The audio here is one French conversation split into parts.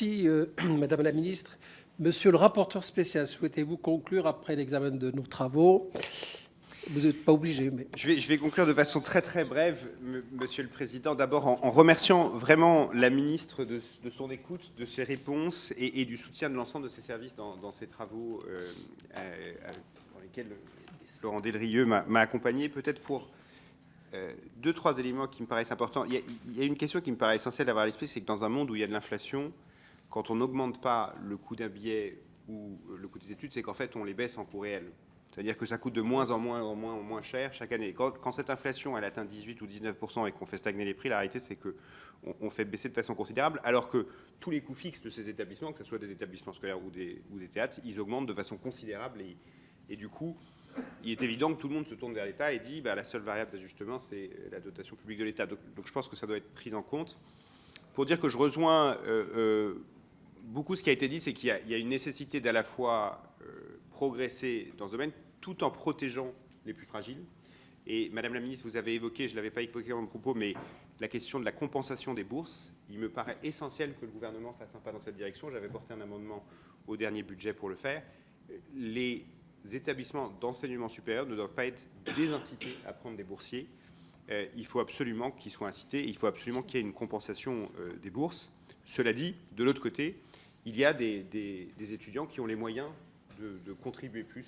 Merci, Madame la Ministre. Monsieur le rapporteur spécial, souhaitez-vous conclure après l'examen de nos travaux? Vous n'êtes pas obligé, mais... Je vais conclure de façon très très brève, Monsieur le Président. D'abord en remerciant vraiment la ministre de son écoute, de ses réponses et du soutien de l'ensemble de ses services dans ces travaux dans lesquels Laurent Deldrieux m'a accompagné. Peut-être pour deux, trois éléments qui me paraissent importants. Il y a une question qui me paraît essentielle d'avoir à l'esprit, c'est que dans un monde où il y a de l'inflation, quand on n'augmente pas le coût d'un billet ou le coût des études, c'est qu'en fait on les baisse en coût réel. C'est-à-dire que ça coûte de moins en moins cher chaque année. Quand cette inflation elle atteint 18 ou 19% et qu'on fait stagner les prix, la réalité c'est qu'on fait baisser de façon considérable, alors que tous les coûts fixes de ces établissements, que ce soit des établissements scolaires ou des théâtres, ils augmentent de façon considérable. Et du coup, il est évident que tout le monde se tourne vers l'État et dit la seule variable d'ajustement, c'est la dotation publique de l'État. Donc je pense que ça doit être pris en compte. Pour dire que je rejoins beaucoup ce qui a été dit, c'est qu'il y a une nécessité d'à la fois progresser dans ce domaine tout en protégeant les plus fragiles. Et Madame la Ministre, vous avez évoqué, je ne l'avais pas évoqué dans mon propos, mais la question de la compensation des bourses. Il me paraît essentiel que le gouvernement fasse un pas dans cette direction. J'avais porté un amendement au dernier budget pour le faire. Les établissements d'enseignement supérieur ne doivent pas être désincités à prendre des boursiers. Il faut absolument qu'ils soient incités, il faut absolument qu'il y ait une compensation des bourses. Cela dit, de l'autre côté, il y a des étudiants qui ont les moyens de contribuer plus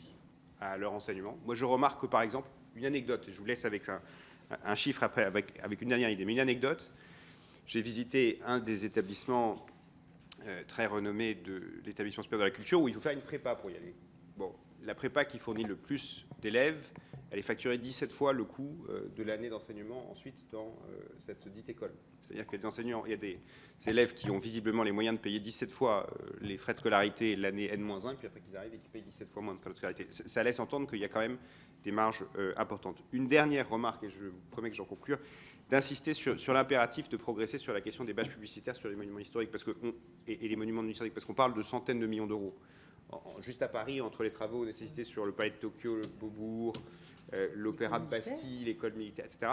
à leur enseignement. Moi, je remarque que, par exemple, une anecdote, et je vous laisse avec un chiffre après, avec une dernière idée, mais une anecdote, j'ai visité un des établissements très renommés de l'établissement supérieur de la culture où il faut faire une prépa pour y aller. Bon, la prépa qui fournit le plus d'élèves, elle est facturée 17 fois le coût de l'année d'enseignement ensuite dans cette dite école. C'est-à-dire qu'il y a des enseignants, il y a des élèves qui ont visiblement les moyens de payer 17 fois les frais de scolarité l'année N-1, puis après qu'ils arrivent et qu'ils payent 17 fois moins de frais de scolarité. Ça laisse entendre qu'il y a quand même des marges importantes. Une dernière remarque, et je vous promets que j'en conclure, d'insister sur l'impératif de progresser sur la question des bâches publicitaires sur les monuments historiques et les monuments historiques, parce qu'on parle de centaines de millions d'euros. Juste à Paris, entre les travaux nécessités sur le palais de Tokyo, le Beaubourg, l'Opéra de Bastille, l'école militaire, etc.,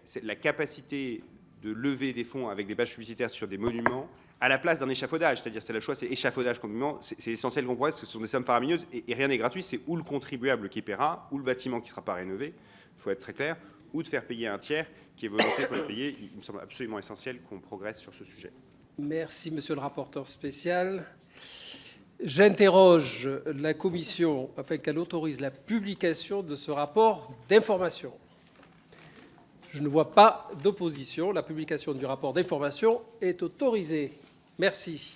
c'est la capacité de lever des fonds avec des bâches publicitaires sur des monuments à la place d'un échafaudage. C'est-à-dire, c'est le choix, c'est échafaudage comme monument. C'est essentiel qu'on comprenne, parce que ce sont des sommes faramineuses et rien n'est gratuit. C'est ou le contribuable qui paiera, ou le bâtiment qui ne sera pas rénové, il faut être très clair, ou de faire payer un tiers qui est volontaire pour le payer. Il me semble absolument essentiel qu'on progresse sur ce sujet. Merci, monsieur le rapporteur spécial. J'interroge la commission afin qu'elle autorise la publication de ce rapport d'information. Je ne vois pas d'opposition. La publication du rapport d'information est autorisée. Merci.